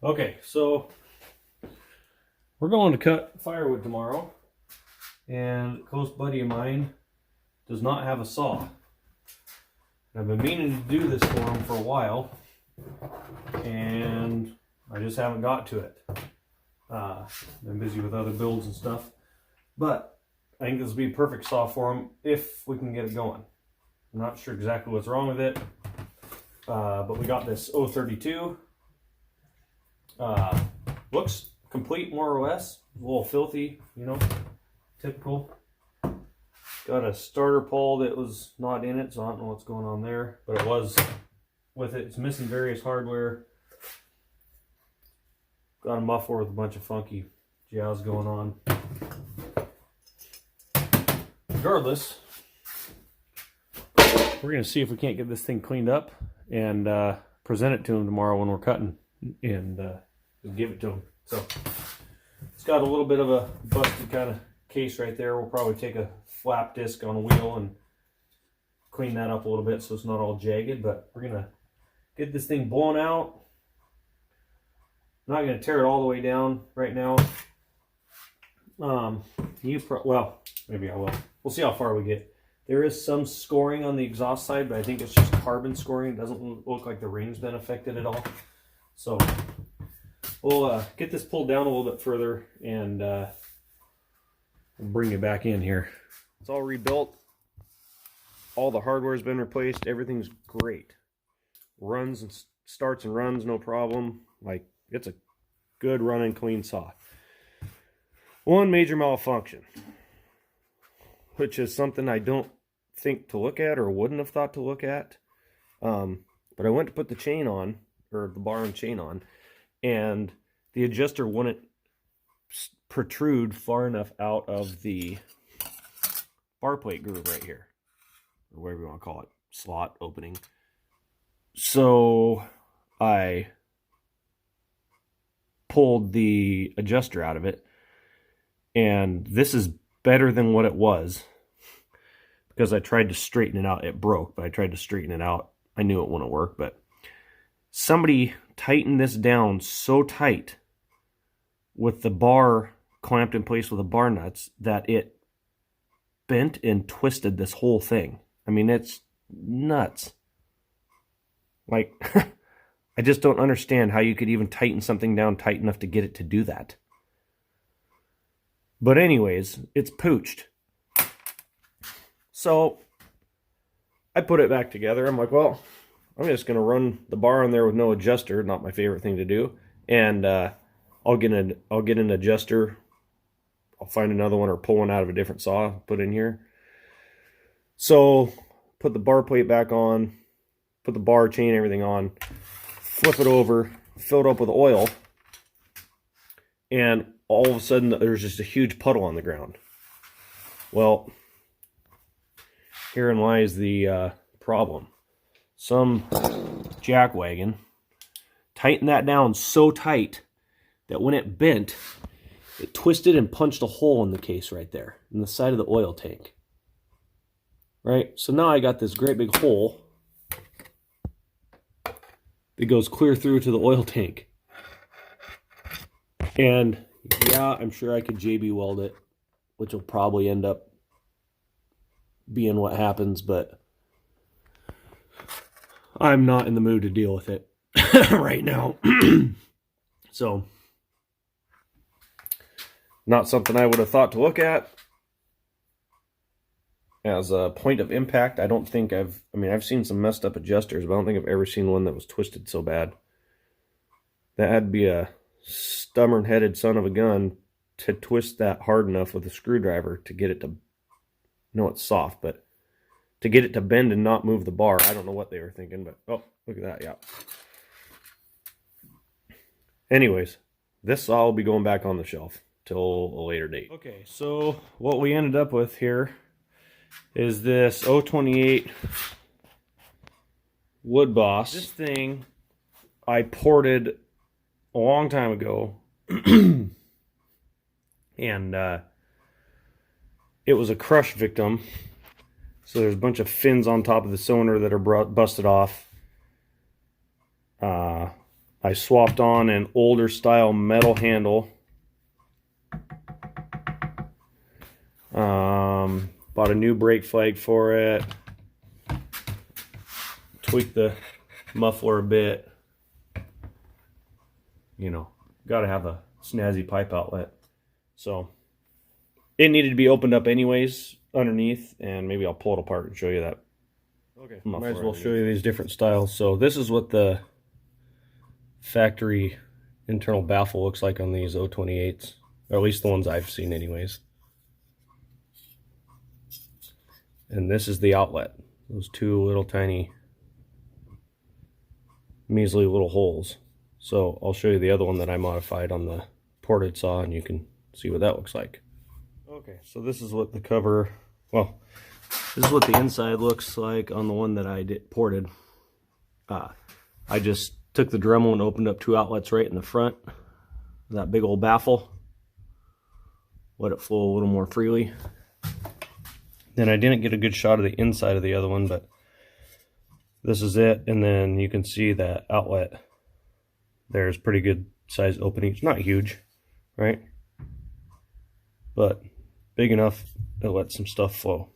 Okay, so we're going to cut firewood tomorrow, and a close buddy of mine does not have a saw. I've been meaning to do this for him for a while, and I just haven't got to it. Been busy with other builds and stuff, but I think this will be a perfect saw for him if we can get it going. I'm not sure exactly what's wrong with it, but we got this 032. Looks complete more or less. A little filthy, you know, typical. Got a starter pole that was not in it, so I don't know what's going on there, but it was with it. It's missing various hardware. Got a muffler with a bunch of funky jazz going on. Regardless, we're going to see if we can't get this thing cleaned up and present it to him tomorrow when we're cutting, and give it to him. So it's got a little bit of a busted kind of case right there. We'll probably take a flap disc on a wheel and clean that up a little bit so it's not all jagged, but we're going to get this thing blown out. I'm not going to tear it all the way down right now. Well, maybe I will. We'll see how far we get. There is some scoring on the exhaust side, but I think it's just carbon scoring. It doesn't look like the ring's been affected at all. So we'll get this pulled down a little bit further, and we'll bring it back in here. It's all rebuilt. All the hardware's been replaced. Everything's great. Runs and starts and runs, no problem. Like, it's a good running clean saw. One major malfunction, which is something I don't think to look at or wouldn't have thought to look at. But I went to put the chain on, or the bar and chain on, and the adjuster wouldn't protrude far enough out of the bar plate groove right here, or whatever you want to call it, slot opening. So I pulled the adjuster out of it, and this is better than what it was, because I tried to straighten it out. It broke, but I tried to straighten it out. I knew it wouldn't work, but somebody tightened this down so tight with the bar clamped in place with the bar nuts that it bent and twisted this whole thing. I mean, it's nuts. Like, I just don't understand how you could even tighten something down tight enough to get it to do that. But anyways, it's pooched. So I put it back together. I'm like, well, I'm just going to run the bar on there with no adjuster. Not my favorite thing to do. And I'll get an adjuster. I'll find another one or pull one out of a different saw, put in here. So put the bar plate back on, put the bar chain, everything on, flip it over, fill it up with oil, and all of a sudden there's just a huge puddle on the ground. Well, herein lies the problem. Some jackwagon tightened that down so tight that when it bent, it twisted and punched a hole in the case right there, in the side of the oil tank. Right? So now I got this great big hole that goes clear through to the oil tank. And yeah, I'm sure I could JB weld it, which will probably end up being what happens, but I'm not in the mood to deal with it right now. So, not something I would have thought to look at as a point of impact. I don't think I've seen some messed up adjusters, but I don't think I've ever seen one that was twisted so bad. That had to be a stubborn-headed son of a gun to twist that hard enough with a screwdriver to get it to, no, it's soft, but to get it to bend and not move the bar. I don't know what they were thinking, but oh, look at that, yeah. Anyways, this saw will be going back on the shelf till a later date. Okay, so what we ended up with here is this 028 Wood Boss. This thing I ported a long time ago, and it was a crush victim. So there's a bunch of fins on top of the cylinder that are busted off. I I swapped on an older style metal handle. Bought a new brake flag for it. Tweaked the muffler a bit. You know, gotta have a snazzy pipe outlet. So it needed to be opened up anyways underneath, and maybe I'll pull it apart and show you that. Okay, might as well show you these different styles. So this is what the factory internal baffle looks like on these 028s, or at least the ones I've seen anyways. And this is the outlet. Those two little tiny measly little holes. So I'll show you the other one that I modified on the ported saw, and you can see what that looks like. Okay, so this is what the cover, well, this is what the inside looks like on the one that I ported. I just took the Dremel and opened up two outlets right in the front. That big old baffle. Let it flow a little more freely. Then I didn't get a good shot of the inside of the other one, but this is it. And then you can see that outlet. There's pretty good size opening. It's not huge, right? But big enough to let some stuff flow.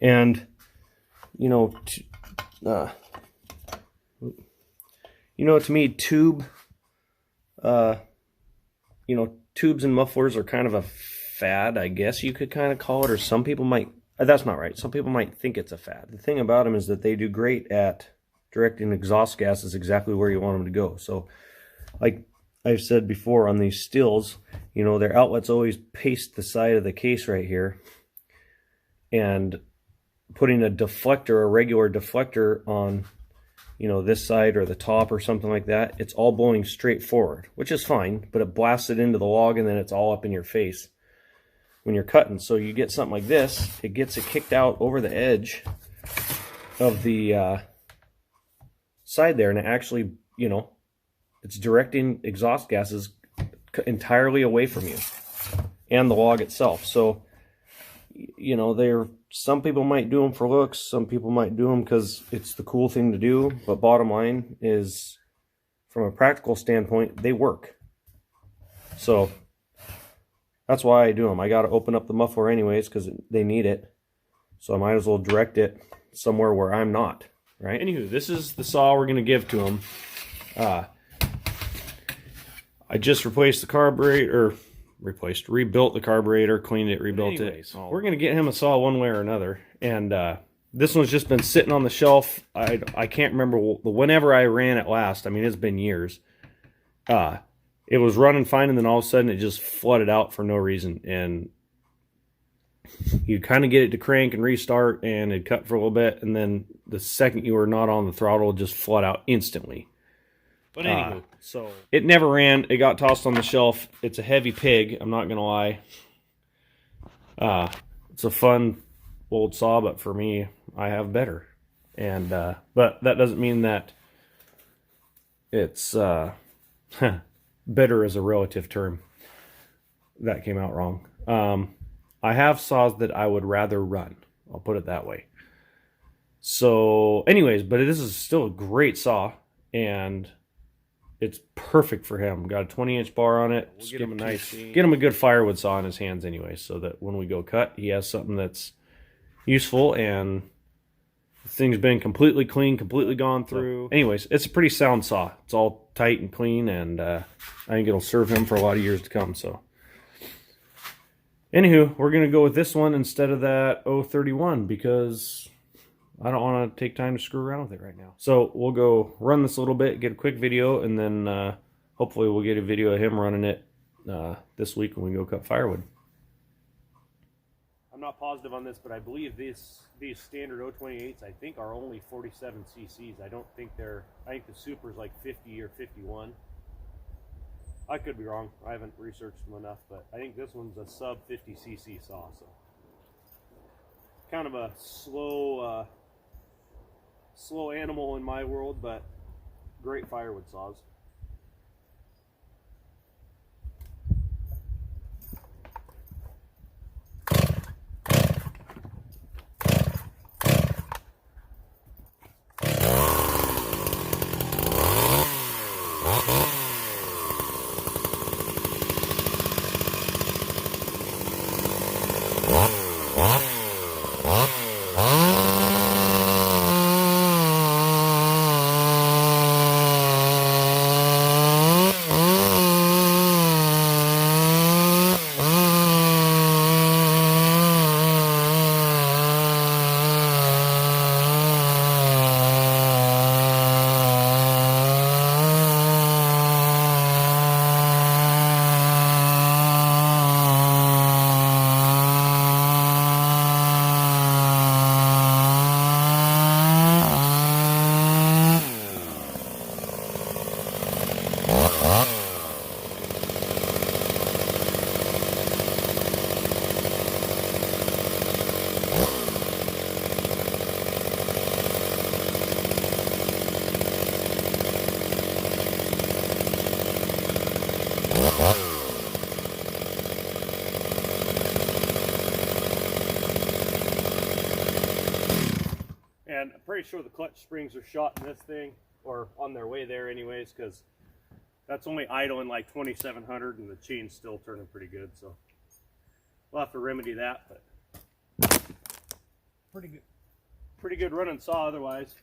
And, you know, to me, tubes and mufflers are kind of a fad, I guess you could kind of call it, or some people might, that's not right. Some people might think it's a fad. The thing about them is that they do great at directing exhaust gases exactly where you want them to go. So, like I've said before on these Stihls, you know, their outlets always paste the side of the case right here, and putting a deflector, a regular deflector on, you know, this side or the top or something like that, it's all blowing straight forward, which is fine, but it blasts it into the log and then it's all up in your face when you're cutting. So you get something like this, it gets it kicked out over the edge of the side there, and it actually, you know, it's directing exhaust gases entirely away from you and the log itself. So, you know, some people might do them for looks, some people might do them because it's the cool thing to do, but bottom line is, from a practical standpoint, they work. So that's why I do them. I got to open up the muffler anyways because they need it, so I might as well direct it somewhere where I'm not, right? Anywho, this is the saw we're going to give to them. I just replaced the carburetor, rebuilt the carburetor, cleaned it, rebuilt it. We're going to get him a saw one way or another. And this one's just been sitting on the shelf. I can't remember whenever I ran it last. I mean, it's been years. It was running fine, and then all of a sudden it just flooded out for no reason. And you kind of get it to crank and restart, and it'd cut for a little bit, and then the second you were not on the throttle, it'd just flood out instantly. But anywho, so it never ran. It got tossed on the shelf. It's a heavy pig, I'm not gonna lie. It's a fun old saw, but for me, I have better. And but that doesn't mean that it's better is a relative term. That came out wrong. I have saws that I would rather run. I'll put it that way. So anyways, but this is still a great saw, and it's perfect for him. Got a 20-inch bar on it. We'll get him a good firewood saw in his hands anyway, so that when we go cut, he has something that's useful, and the thing's been completely clean, completely gone through. Anyways, it's a pretty sound saw. It's all tight and clean, and I think it'll serve him for a lot of years to come. So anywho, we're gonna go with this one instead of that 031 because I don't want to take time to screw around with it right now. So we'll go run this a little bit, get a quick video, and then hopefully we'll get a video of him running it this week when we go cut firewood. I'm not positive on this, but I believe these standard 028s, I think, are only 47 cc's. I don't think I think the Super's like 50 or 51. I could be wrong. I haven't researched them enough, but I think this one's a sub 50 cc saw. So kind of a slow animal in my world, but great firewood saws. And I'm pretty sure the clutch springs are shot in this thing, or on their way there anyways, because that's only idling like 2,700 and the chain's still turning pretty good. So we'll have to remedy that, but pretty good running saw otherwise.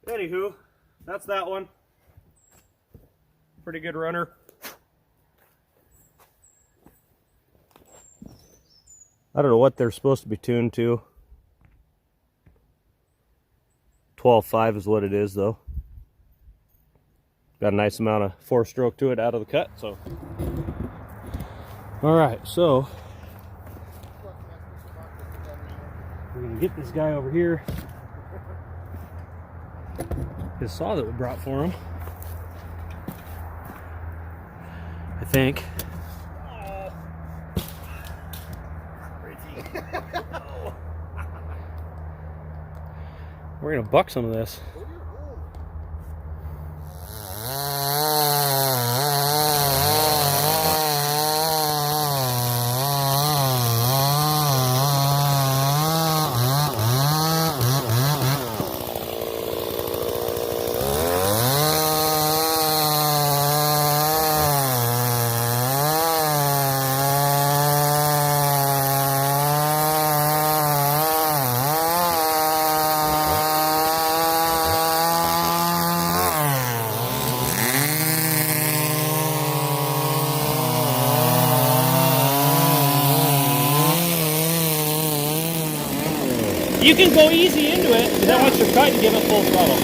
Anywho, that's that one. Pretty good runner. I don't know what they're supposed to be tuned to. 12.5 is what it is though. Got a nice amount of 4-stroke to it out of the cut, so. Alright, so we're gonna get this guy over here. His saw that we brought for him, I think. We're gonna buck some of this. You can go easy into it, and then once you're cut, you give it full throttle.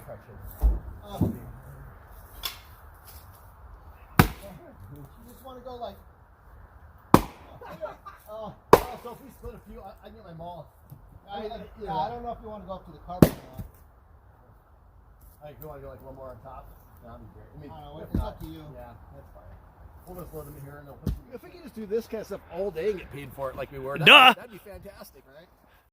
You just want to go like. So if we split a few, I get my maul. I don't know if you want to go up to the carpet or not. If you want to go like one more on top, that'd be great. I mean, I don't know, it's up to you. Yeah, that's fine. We'll just load them in here and they'll put. If we could just do this kind of stuff all day and get paid for it like we were, that'd be fantastic, right?